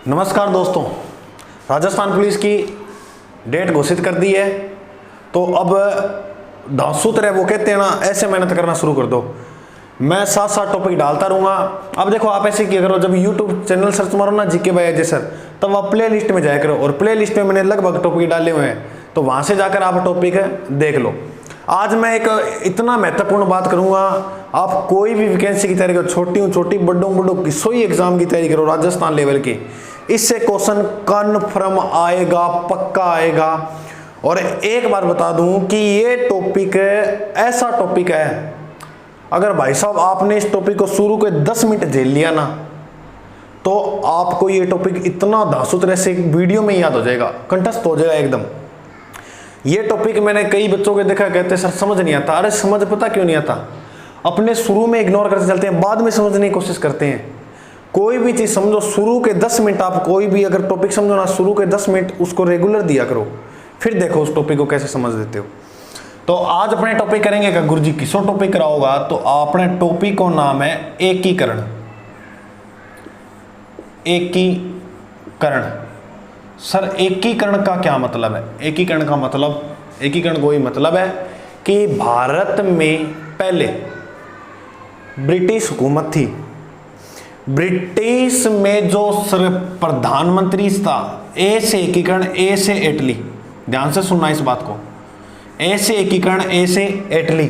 नमस्कार दोस्तों, राजस्थान पुलिस की डेट घोषित कर दी है। तो अब धांसू तरह वो कहते हैं ना, ऐसे मेहनत करना शुरू कर दो। मैं साथ साथ टॉपिक डालता रहूँगा। अब देखो, आप ऐसे किया करो, जब यूट्यूब चैनल सर्च मारो ना जीके बाय अजय सर, तब आप प्ले लिस्ट में जाया करो, और प्ले लिस्ट में मैंने लगभग टॉपिक डाले हुए हैं, तो वहाँ से जाकर आप टॉपिक देख लो। आज मैं एक इतना महत्वपूर्ण बात करूंगा। आप कोई भी वैकेंसी की तैयारी करो, छोटी बड़ों किसी ही एग्जाम की तैयारी करो राजस्थान लेवल की, इससे क्वेश्चन कन्फर्म आएगा, पक्का आएगा। और एक बार बता दूं कि ये टॉपिक ऐसा टॉपिक है, अगर भाई साहब आपने इस टॉपिक को शुरू के 10 मिनट झेल लिया ना, तो आपको ये टॉपिक इतना धांसू तरह से वीडियो में याद हो जाएगा, कंठस्थ हो जाएगा एकदम। ये टॉपिक मैंने कई बच्चों के देखा, कहते सर समझ नहीं आता। अरे समझ पता क्यों नहीं आता? अपने शुरू में इग्नोर करते चलते हैं, बाद में समझने की कोशिश करते हैं। कोई भी चीज़ समझो, शुरू के 10 मिनट आप कोई भी अगर टॉपिक समझो ना, शुरू के 10 मिनट उसको रेगुलर दिया करो, फिर देखो उस टॉपिक को कैसे समझ देते हो। तो आज अपने टॉपिक करेंगे का गुरुजी किसो टॉपिक कराओगा, तो अपने टॉपिक को नाम है एकीकरण। एकीकरण। सर एकीकरण का क्या मतलब है? एकीकरण का मतलब, एकीकरण को ही मतलब है कि भारत में पहले ब्रिटिश हुकूमत थी, ब्रिटिश में जो प्रधानमंत्री था, ए से एकीकरण, ए से इटली, ध्यान से सुनना इस बात को, ए से एकीकरण, ए से इटली,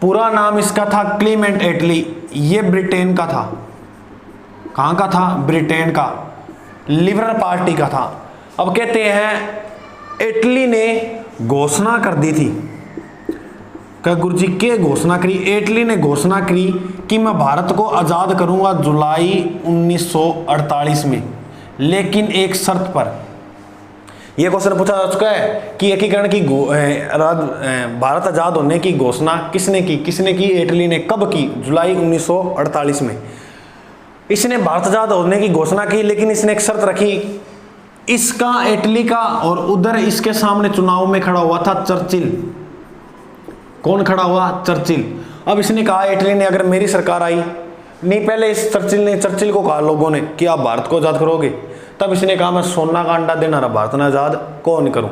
पूरा नाम इसका था क्लीमेंट इटली। ये ब्रिटेन का था। कहाँ का था? ब्रिटेन का, लिबरल पार्टी का था। अब कहते हैं इटली ने घोषणा कर दी थी, क्या गुरुजी के घोषणा करी? इटली ने घोषणा करी कि मैं भारत को आज़ाद करूंगा जुलाई 1948 में, लेकिन एक शर्त पर। यह क्वेश्चन पूछा जा चुका है कि एकीकरण की भारत आज़ाद होने की घोषणा किसने की? किसने की? इटली ने। कब की? जुलाई 1948 में इसने भारत आज़ाद होने की घोषणा की, लेकिन इसने एक शर्त रखी। इसका, इटली का, और उधर इसके सामने चुनाव में खड़ा हुआ था चर्चिल। कौन खड़ा हुआ? चर्चिल। अब इसने कहा, इटली ने, अगर मेरी सरकार आई, नहीं पहले इस चर्चिल को कहा लोगों ने कि आप भारत को आज़ाद करोगे, तब इसने कहा मैं सोना का अंडा देना रहा भारत ने आज़ाद कौन करूं।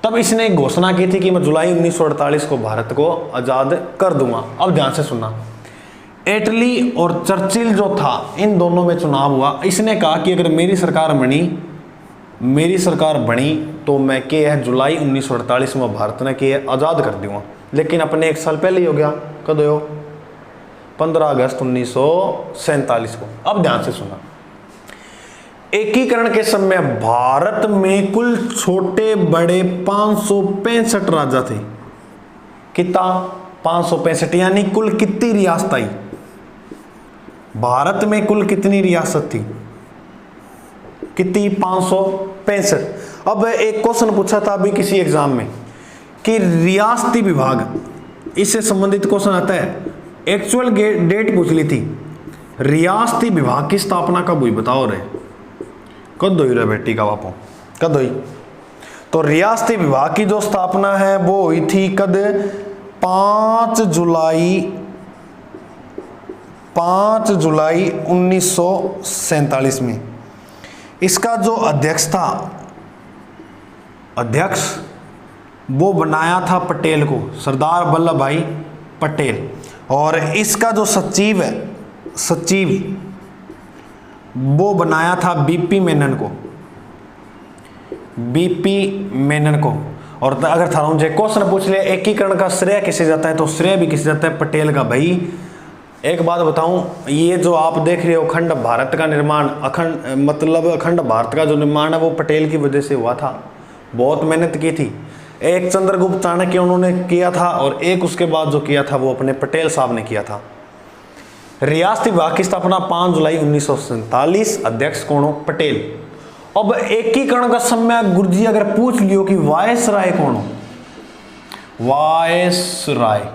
तब इसने एक घोषणा की थी कि मैं जुलाई 1948 को भारत को आज़ाद कर दूंगा। अब ध्यान से सुनना, इटली और चर्चिल जो था, इन दोनों में चुनाव हुआ। इसने कहा कि अगर मेरी सरकार बनी तो मैं के है जुलाई 1948 में भारत ने के आज़ाद कर दूंगा। लेकिन अपने एक साल पहले ही हो गया। कब हो? 15 अगस्त 1947 को। अब ध्यान से सुना, एकीकरण के समय भारत में कुल छोटे बड़े 565 राजा थे। कितना? 565, यानी कुल कितनी रियासत आई? भारत में कुल कितनी रियासत थी? कितनी? 565। अब एक क्वेश्चन पूछा था अभी किसी एग्जाम में कि रियासती विभाग, इससे संबंधित क्वेश्चन आता है। एक्चुअल डेट पूछ ली थी, रियासती विभाग की स्थापना कब हुई बताओ रे? कद हुई रे बेटी का बापो, कद हुई? तो रियासती विभाग की जो स्थापना है वो हुई थी कद? 5 जुलाई 1947 में। इसका जो अध्यक्ष था, अध्यक्ष वो बनाया था पटेल को, सरदार वल्लभ भाई पटेल। और इसका जो सचिव है, सचिव वो बनाया था बीपी मेनन को, बीपी मेनन को। और अगर था मुझे क्वेश्चन पूछ लिया एकीकरण का श्रेय किसे जाता है, तो श्रेय भी किसे जाता है? पटेल का। भाई एक बात बताऊं, ये जो आप देख रहे हो अखंड भारत का निर्माण, अखंड भारत का जो निर्माण है वो पटेल की वजह से हुआ था। बहुत मेहनत की थी। एक चंद्रगुप्त चाणक्य उन्होंने किया था, और एक उसके बाद जो किया था वो अपने पटेल साहब ने किया था। रियासती विभाग की स्थापना 5 जुलाई 1947, अध्यक्ष कौन हो? पटेल। अब एकीकरण का समय गुरुजी अगर पूछ लियो कि वायसराय कौन हो? वायसराय,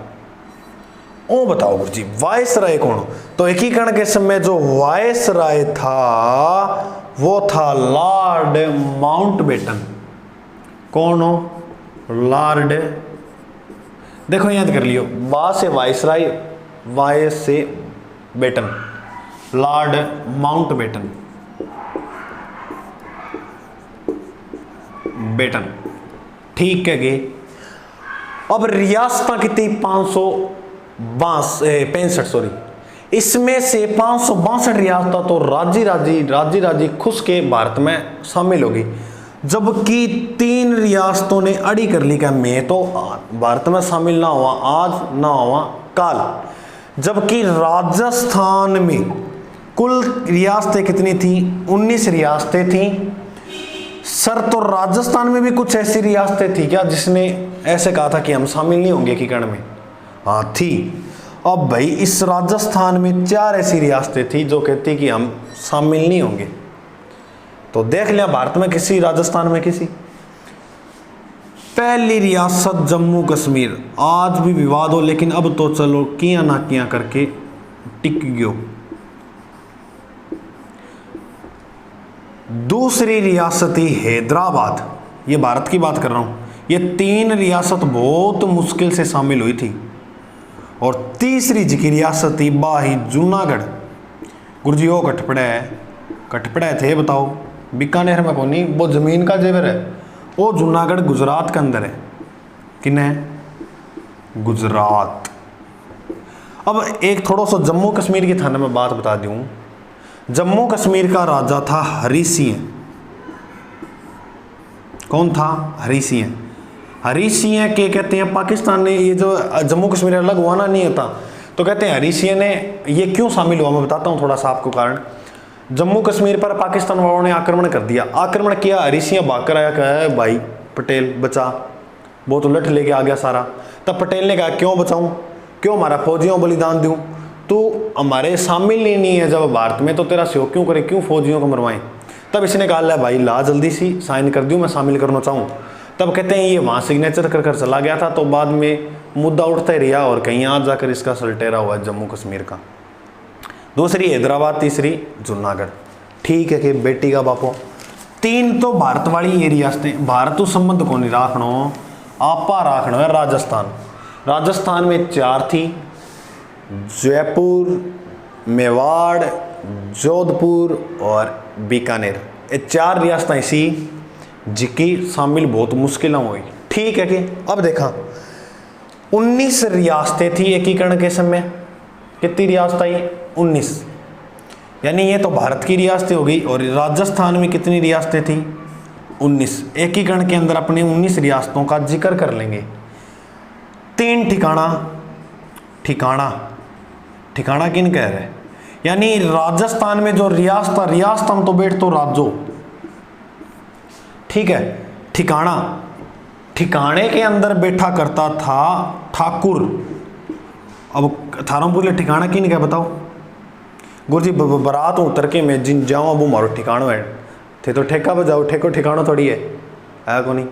ओ बताओ गुरुजी वायसराय कौन हो? तो एकीकरण के समय जो वायसराय था वो था लॉर्ड माउंटबेटन। कौन हो? लॉर्ड, देखो याद कर लियो, बा से वायसराय, वाय से बेटन, लॉर्ड माउंटबेटन। बेटन। ठीक है गे। अब रियासत कितनी 565 सॉरी, इसमें से 562 रियासत तो राज्य खुश के भारत में शामिल होगी, जबकि 3 रियासतों ने अड़ी कर ली कि मैं तो भारत में शामिल ना हुआ आज ना हुआ काल। जबकि राजस्थान में कुल रियासतें कितनी थी? 19 रियासतें थी। सर तो राजस्थान में भी कुछ ऐसी रियासतें थी क्या जिसने ऐसे कहा था कि हम शामिल नहीं होंगे एकीकरण में? हाँ थी। अब भाई इस राजस्थान में 4 ऐसी रियासतें थी जो कहती कि हम शामिल नहीं होंगे। तो देख लिया भारत में किसी, राजस्थान में किसी। पहली रियासत जम्मू कश्मीर, आज भी विवाद हो लेकिन अब तो चलो किया ना किया करके टिक गयो। दूसरी रियासत ही हैदराबाद, ये भारत की बात कर रहा हूं। ये 3 रियासत बहुत मुश्किल से शामिल हुई थी। और तीसरी जी की रियासत थी बाही जूनागढ़। गुरुजी वो कटपड़ा थे बताओ, बीकानेर में कौन, वो जमीन का जेवर है। वो जूनागढ़ गुजरात के अंदर है। किन है? गुजरात। अब एक थोड़ा सा जम्मू कश्मीर की थाना में बात बता दूं। जम्मू कश्मीर का राजा था हरि सिंह। कौन था? हरि सिंह। हरि सिंह के कहते हैं पाकिस्तान ने, ये जो जम्मू कश्मीर अलग हुआ ना नहीं होता, तो कहते हैं हरि सिंह ने, ये क्यों शामिल हुआ मैं बताता हूँ थोड़ा सा आपको कारण। जम्मू कश्मीर पर पाकिस्तान वालों ने आक्रमण कर दिया। आक्रमण किया, हरि सिंह भागकर आया, कहा भाई पटेल बचा, वो तो लठ लेके आ गया सारा। तब पटेल ने कहा क्यों बचाऊं, क्यों हमारा फौजियों बलिदान दूं, तू हमारे शामिल ही नहीं है जब भारत में, तो तेरा सहयोग क्यों करे, क्यों फौजियों को मरवाएं। तब इसने कहा ला भाई ला जल्दी सी साइन कर दूं, मैं शामिल करना चाहूँ। तब कहते हैं ये वहाँ सिग्नेचर कर कर चला गया था, तो बाद में मुद्दा उठता ही रहा और कहीं आज जाकर इसका सलटेरा हुआ है जम्मू कश्मीर का। दूसरी हैदराबाद, तीसरी जूनागढ़। ठीक है कि बेटी का बापो। 3 तो भारत वाली ये रियासतें, भारत संबंध को नहीं राखनो, आपा राखनो है राजस्थान। राजस्थान में 4 थी, जयपुर, मेवाड़, जोधपुर और बीकानेर। ये 4 रियासतें ऐसी जिसकी शामिल बहुत मुश्किल हुई। ठीक है कि अब देखा 19 रियासतें थी एकीकरण के समय। कितनी रियासत आई? 19। यानी ये तो भारत की रियासतें हो गई। और राजस्थान में कितनी रियासतें थी? 19। एकीकरण के अंदर अपने 19 रियासतों का जिक्र कर लेंगे। 3 ठिकाना किन कह रहे? यानी राजस्थान में जो रियासत हम तो बैठ तो राज्यों, ठीक है। ठिकाने के अंदर बैठा करता था ठाकुर। अब थारामपुर ठिकाना किन क्या बताओ? गुरुजी बारात उतर के मैं जिन जाऊँ वो मारो ठिकानो है थे, तो ठेका पर जाओ, ठेको ठिकानो थोड़ी है को नहीं,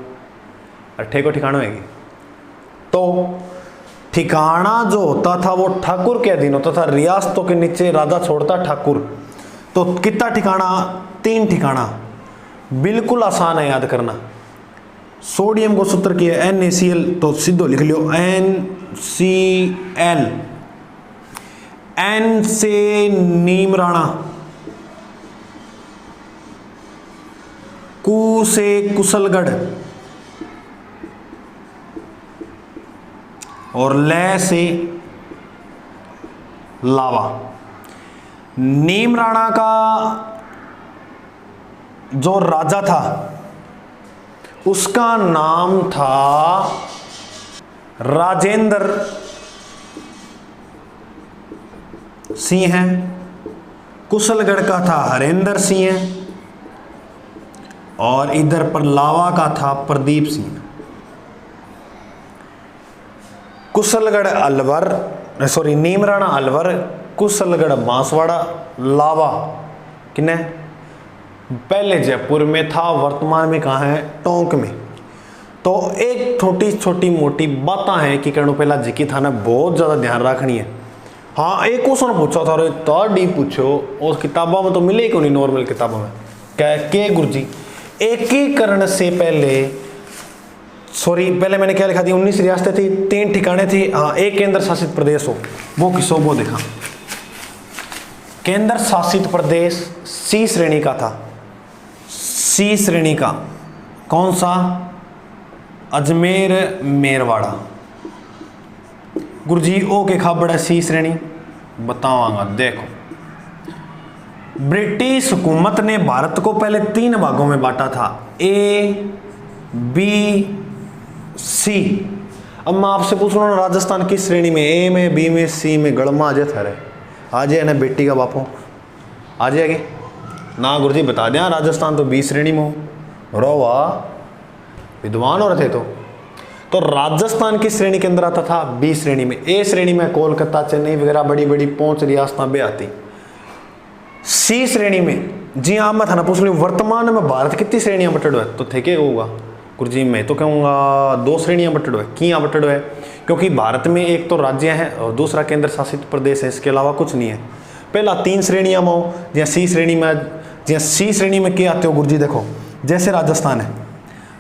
ठेको ठिकानो है। तो ठिकाना जो होता था वो ठाकुर के अधीन होता था, रियासतों के नीचे राजा छोड़ता ठाकुर। तो कितना ठिकाना? 3 ठिकाना। बिल्कुल आसान है याद करना। सोडियम को सूत्र किया NaCl, तो सीधो लिख लियो NCl। N से नीमराणा, कु से कुशलगढ़ और ले से लावा। नीमराणा का जो राजा था उसका नाम था राजेंद्र सिंह। कुशलगढ़ का था हरेंद्र सिंह और इधर पर लावा का था प्रदीप सिंह। कुशलगढ़ अलवर, सॉरी नीमराणा अलवर, कुशलगढ़ बांसवाड़ा, लावा किने पहले जयपुर में था, वर्तमान में कहाँ है? टोंक में। तो एक छोटी छोटी मोटी बातें हैं कि करणों पहला जी की थाना बहुत ज़्यादा ध्यान रखनी है। हाँ एक क्वेश्चन पूछा था रे ताड़ी पूछो, और किताबों में तो मिले क्यों नहीं, नॉर्मल किताबों में क्या के गुरुजी एकीकरण से पहले, सॉरी पहले मैंने क्या लिखा थी? 19 रियासतें थी, 3 ठिकाने थी। हाँ एक केंद्र शासित प्रदेश हो, वो किसो वो देखा। केंद्र शासित प्रदेश C श्रेणी का था, C श्रेणी का। कौन सा? अजमेर मेरवाड़ा। गुरुजी ओ के खाबड़ है सी श्रेणी, बताऊंगा। देखो, ब्रिटिश हुकूमत ने भारत को पहले 3 भागों में बांटा था, ए बी सी। अब मैं आपसे पूछ रहा हूँ राजस्थान किस श्रेणी में? ए में, बी में, सी में? गड़मा आ जाए थारे, आ जाए ना बेटी का बापो, आ जाएगी ना? गुरुजी बता दें, राजस्थान तो बी श्रेणी में हो। रो वाह, विद्वान हो रहे थे। तो राजस्थान की श्रेणी के अंदर आता था बी श्रेणी में। ए श्रेणी में कोलकाता, चेन्नई वगैरह बड़ी बड़ी 5 रियासतें बे आती। सी श्रेणी में, जी हाँ, मैं थाना पूछ रही हूँ वर्तमान में भारत कितनी श्रेणियां बटड़ो है? तो थे क्या होगा गुरुजी? मैं तो कहूँगा 2 श्रेणियां बटड़ो है। किया बटड़ो है? क्योंकि भारत में एक तो राज्य है और दूसरा केंद्र शासित प्रदेश है, इसके अलावा कुछ नहीं है। पहला 3 श्रेणियां में हो, जहाँ सी श्रेणी में, जहाँ सी श्रेणी में क्या आते हो गुरुजी? देखो, जैसे राजस्थान है,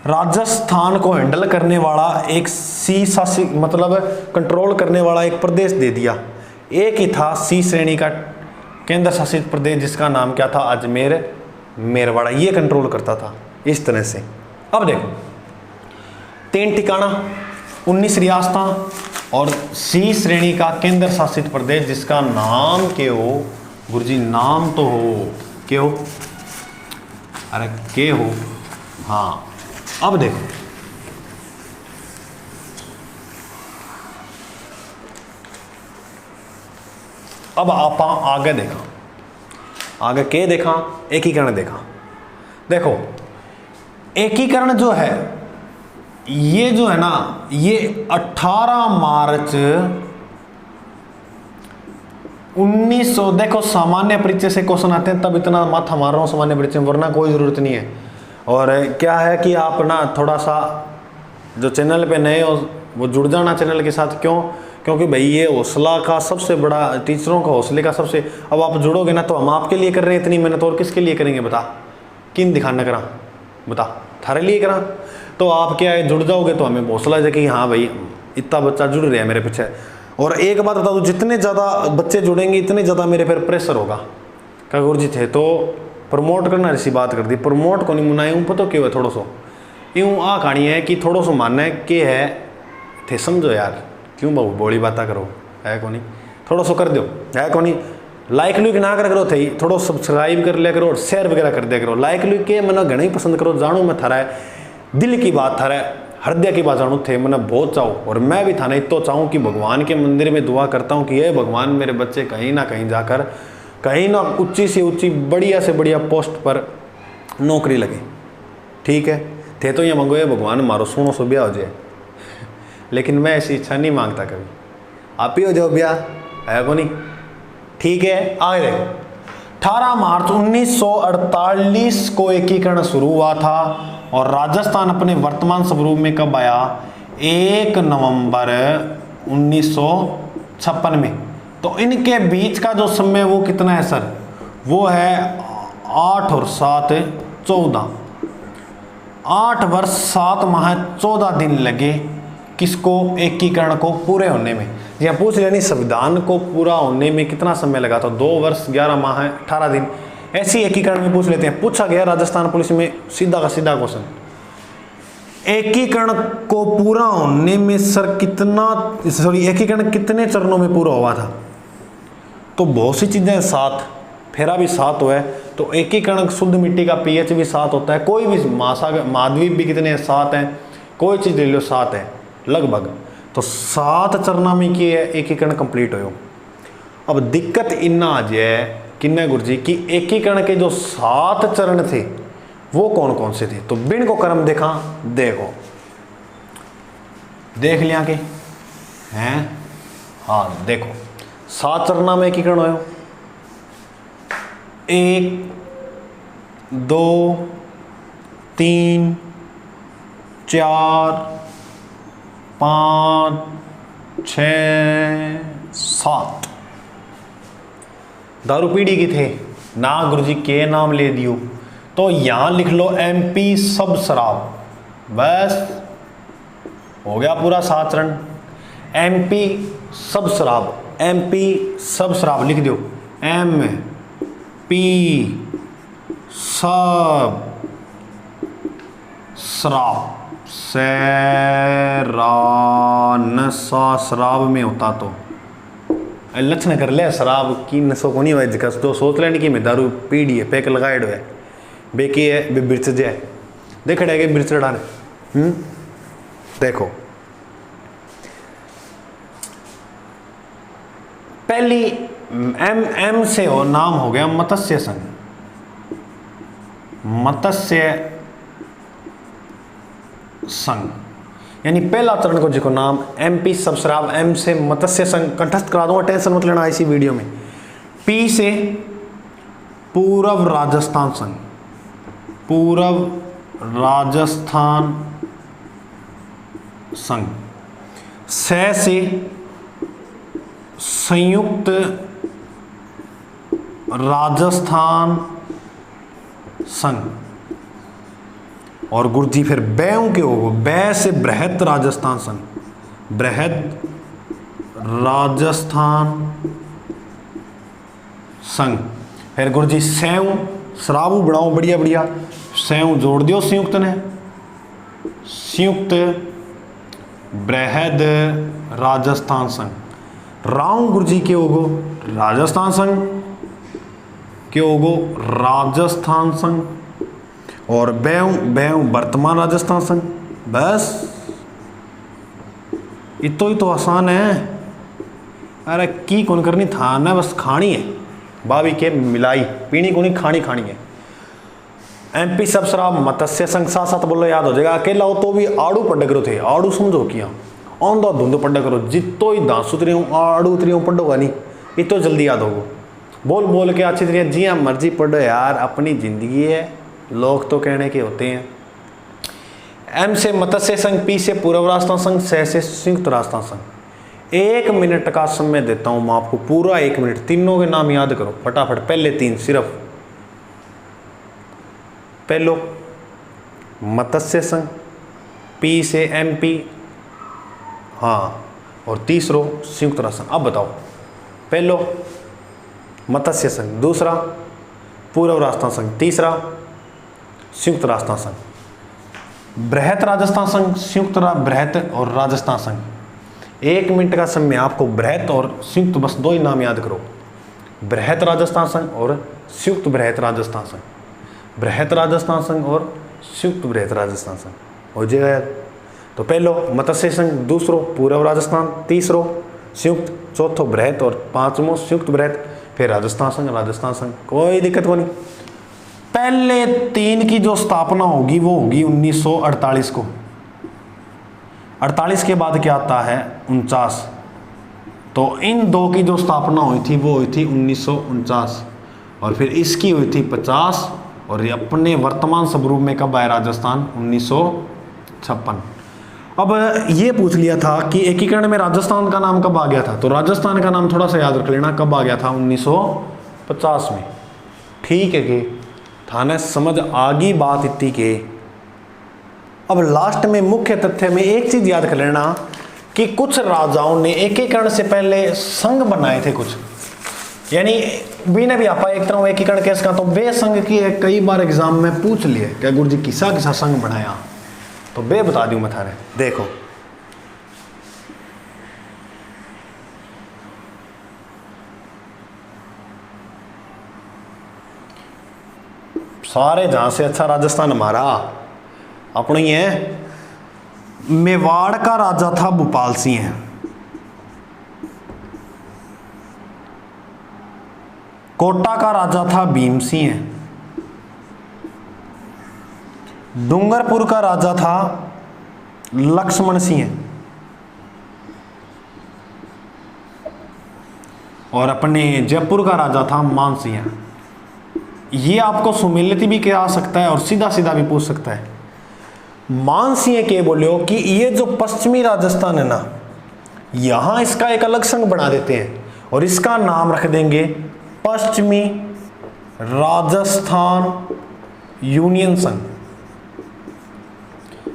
राजस्थान को हैंडल करने वाला एक सी शासित, मतलब कंट्रोल करने वाला एक प्रदेश दे दिया। एक ही था सी श्रेणी का केंद्र शासित प्रदेश, जिसका नाम क्या था? अजमेर मेरवाड़ा। ये कंट्रोल करता था इस तरह से। अब देखो, 3 ठिकाना, 19 रियासतें और सी श्रेणी का केंद्र शासित प्रदेश, जिसका नाम के हो गुरुजी? नाम तो हो के हो, अरे के हो, हाँ। अब देखो, अब आप आगे देखा, आगे के देखा? एकीकरण देखा। देखो, एकीकरण जो है, ये जो है ना, ये 18 मार्च 1900, देखो सामान्य परिचय से क्वेश्चन आते हैं, तब इतना माथा मार रहा हूँ सामान्य परिचय, वरना कोई ज़रूरत नहीं है। और क्या है कि आप ना थोड़ा सा जो चैनल पे नए हो वो जुड़ जाना चैनल के साथ। क्यों? क्योंकि भाई ये हौसला का सबसे बड़ा, टीचरों का हौसले का सबसे, अब आप जुड़ोगे ना तो हम आपके लिए कर रहे हैं इतनी मेहनत, और किसके लिए करेंगे बता? किन दिखाना करा बता? थारे लिए करा। तो आप क्या है, जुड़ जाओगे तो हमें हौसला है कि हाँ भाई इतना बच्चा जुड़ रहा है मेरे पीछे। और एक बात बता दूँ, जितने ज़्यादा बच्चे जुड़ेंगे इतने ज़्यादा मेरे फिर प्रेशर होगा। क्या गुरुजी थे तो प्रमोट करना, ऐसी बात कर दी, प्रमोट को नहीं मुनाए हूँ, पता क्यों है? थोड़ा सो यूँ आ कहानी है कि थोड़ा सो मानना है कि है थे, समझो यार, क्यों बहु बोली बात करो, है को नहीं? थोड़ा सो कर दो, है को नहीं? लाइक लुक ना कर करो थे, थोड़ा सब्सक्राइब कर लिया करो और शेयर वगैरह कर दिया करो। लाइक लुक के मैंने घना ही पसंद करो, जानू मैं थारा दिल की बात, थारा हृदय की बात जानू थे, मैंने बहुत चाहूँ। और मैं भी थाना इतो चाहूँ कि भगवान के मंदिर में दुआ करता हूँ कि ये भगवान मेरे बच्चे कहीं ना कहीं जाकर, कहीं ना ऊंची से ऊंची, बढ़िया से बढ़िया पोस्ट पर नौकरी लगे। ठीक है, थे तो ये मांगो ये भगवान मारो सुनो सो ब्याह हो जाए, लेकिन मैं ऐसी इच्छा नहीं मांगता कभी। आप ही हो जाओ ब्याह, है को नहीं? ठीक है, आगे देखो, 18 मार्च 1948 को एकीकरण शुरू हुआ था और राजस्थान अपने वर्तमान स्वरूप में कब आया? 1 नवंबर 1956 में। तो इनके बीच का जो समय वो कितना है सर? वो है 8 और 7 14, 8 वर्ष 7 माह 14 दिन लगे किसको? एकीकरण को पूरे होने में। यहाँ पूछ लेनी संविधान को पूरा होने में कितना समय लगा? तो 2 वर्ष 11 माह 18 दिन। ऐसी एकीकरण में पूछ लेते हैं, पूछा गया राजस्थान पुलिस में सीधा का सीधा क्वेश्चन, एकीकरण को पूरा होने में सर कितना, सॉरी एकीकरण कितने चरणों में पूरा हुआ था? तो बहुत सी चीजें 7, फेरा भी 7 हुआ है, तो एकीकरण शुद्ध मिट्टी का पीएच भी 7 होता है, कोई भी महासागर महाद्वीप भी कितने हैं? 7 हैं, कोई चीज ले लो 7 है लगभग। तो 7 चरणों में की एकीकरण कंप्लीट हो। अब दिक्कत इन्ना आ जाए किन्ने गुरुजी कि एकीकरण के जो 7 चरण थे वो कौन कौन से थे? तो बिन को कर्म देखा, देखो देख लिया के हैं, हाँ देखो 7 चरणों में एकीकरण हो। 1 2 3 4 5 6 7। दारू पीढ़ी की थे ना गुरुजी के नाम ले दियो, तो यहां लिख लो MP सब शराब, बस हो गया पूरा 7 चरण। MP सब शराब, MP सब शराब लिख दो, MP सब शराब, सैरानसा शराब में होता तो लक्षण कर ले शराब की नशो को नहीं हुआ जिका तो सोच लेने की मैं दारू पीड़ी है पैक लगाए है बेकी है बे बिरच जे देख रहे बिरच डाने देखो पहली एम से हो नाम हो गया मत्स्य संघ, मत्स्य संघ यानी पहला चरण को जिको नाम एमपी सब शराब, एम से मत्स्य संघ कंठस्थ करा दूंगा, टेंशन मत लेना इसी वीडियो में। पी से पूर्व राजस्थान संघ, पूर्व राजस्थान संघ। से संयुक्त राजस्थान संघ और गुरुजी फिर बैं के हो बै से बृहत राजस्थान संघ, बृहत राजस्थान संघ। फिर गुरुजी सैव शराबू बढ़ाओ बढ़िया बढ़िया सैव जोड़ दियो संयुक्त ने, संयुक्त बृहद राजस्थान संघ। राव गुरुजी के होगो राजस्थान संघ के होगो राजस्थान संघ और बैं वर्तमान राजस्थान संघ। बस इतो ही तो आसान है। अरे की कौन करनी था ना, बस खानी है बाबी के मिलाई पीनी को नहीं खानी खानी है। एमपी सब शराब मत्स्य संघ साथ साथ बोलो याद हो जाएगा। अकेला हो तो भी आड़ू पढ़ करो थे, आड़ू समझो किया औंधा धुंध पढ़ करो जितो ही दांत सुतरी हूँ आड़ू उतरी हूँ पढ़ोगा नहीं इतो जल्दी याद होगो। बोल बोल के अच्छी तरह जी हाँ मर्जी पढ़ो यार, अपनी जिंदगी है, लोग तो कहने के होते हैं। एम से मत्स्य संघ, पी से पूर्व राजस्थान संघ, से संयुक्त राजस्थान संघ। 1 मिनट का समय देता हूं मैं आपको, पूरा 1 मिनट, तीनों के नाम याद करो फटाफट। पहले 3 सिर्फ, पहलो मत्स्य संघ, पी से एमपी, हाँ, और तीसरो संयुक्त राजस्थान। अब बताओ, पहलो मत्स्य संघ, दूसरा पूर्व राजस्थान संघ, तीसरा संयुक्त राजस्थान संघ। बृहत राजस्थान संघ, संयुक्त बृहत और राजस्थान संघ। 1 मिनट का समय आपको बृहत और संयुक्त बस 2 ही नाम याद करो, बृहत राजस्थान संघ और संयुक्त बृहत राजस्थान संघ, बृहत राजस्थान संघ और संयुक्त बृहत राजस्थान संघ हो जाएगा याद। तो पहलो मत्स्य संघ, दूसरो पूर्व राजस्थान, तीसरो संयुक्त, चौथो बृहत और पांचवो संयुक्त बृहत, फिर राजस्थान संघ, राजस्थान संघ। कोई दिक्कत को नहीं। पहले 3 की जो स्थापना होगी वो होगी 1948 को। 48 के बाद क्या आता है 49। तो इन 2 की जो स्थापना हुई थी वो हुई थी 1949 और फिर इसकी हुई थी 50 और ये अपने वर्तमान स्वरूप में कब आया राजस्थान 1956। अब ये पूछ लिया था कि एकीकरण में राजस्थान का नाम कब आ गया था, तो राजस्थान का नाम थोड़ा सा याद रख लेना कब आ गया था 1950 में। ठीक है कि थाने समझ आगी बात इतनी के। अब लास्ट में मुख्य तथ्य में एक चीज याद कर लेना कि कुछ राजाओं ने एकीकरण से पहले संघ बनाए थे कुछ, यानी भी भी आपा एक तरह एकीकरण केस का तो वे संघ की कई बार एग्जाम में पूछ लिए क्या गुरु जी किसा किसा संघ बनाया, तो बे बता दूं मैं थाने। देखो सारे जहां से अच्छा राजस्थान हमारा अपना ही है। मेवाड़ का राजा था भोपाल सिंह, कोटा का राजा था भीम सिंह, डूंगरपुर का राजा था लक्ष्मण सिंह और अपने जयपुर का राजा था मान सिंह। ये आपको सुमेलित भी क्या आ सकता है और सीधा सीधा भी पूछ सकता है। मान सिंह के बोलो कि ये जो पश्चिमी राजस्थान है ना, यहां इसका एक अलग संघ बना देते हैं और इसका नाम रख देंगे पश्चिमी राजस्थान यूनियन संघ।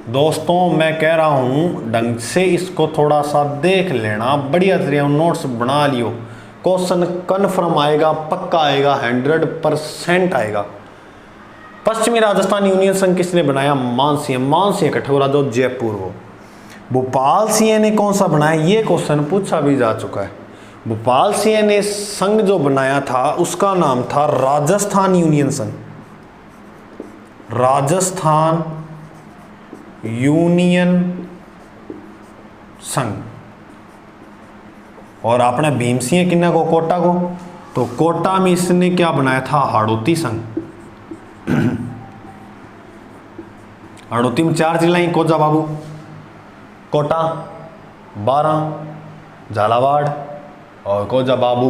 दोस्तों मैं कह रहा हूं ढंग से इसको थोड़ा सा देख लेना, बढ़िया तरीके नोट्स बना लियो, क्वेश्चन कन्फर्म आएगा, पक्का आएगा, 100% आएगा। पश्चिमी राजस्थान यूनियन संघ किसने बनाया? मान सिंह कठोरा जो जयपुर हो। भोपाल सिंह ने कौन सा बनाया? ये क्वेश्चन पूछा भी जा चुका है। भोपाल सिंह ने संघ जो बनाया था उसका नाम था राजस्थान यूनियन संघ, राजस्थान यूनियन संघ। और आपने भीम सिंह किन्ना को? कोटा को। तो कोटा में इसने क्या बनाया था? हाड़ौती संघ। हाड़ौती में 4 जिला ही, कोजा बाबू, कोटा, बारां, झालावाड़ और कोजा बाबू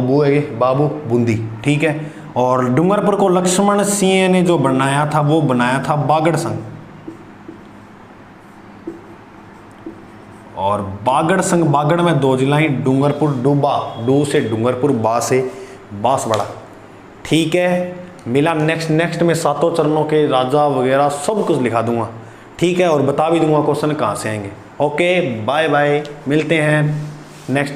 बाबू बूंदी, ठीक है। और डूंगरपुर को लक्ष्मण सिंह ने जो बनाया था वो बनाया था बागड़ संघ। और बागड़ संघ, बागड़ में 2 जिला ही, डूंगरपुर, डूबा, डू से डूंगरपुर, बा से बांसवाड़ा, ठीक है। मिला नेक्स्ट में 7 चरणों के राजा वगैरह सब कुछ लिखा दूंगा, ठीक है, और बता भी दूंगा क्वेश्चन कहाँ से आएंगे। ओके, बाय बाय, मिलते हैं नेक्स्ट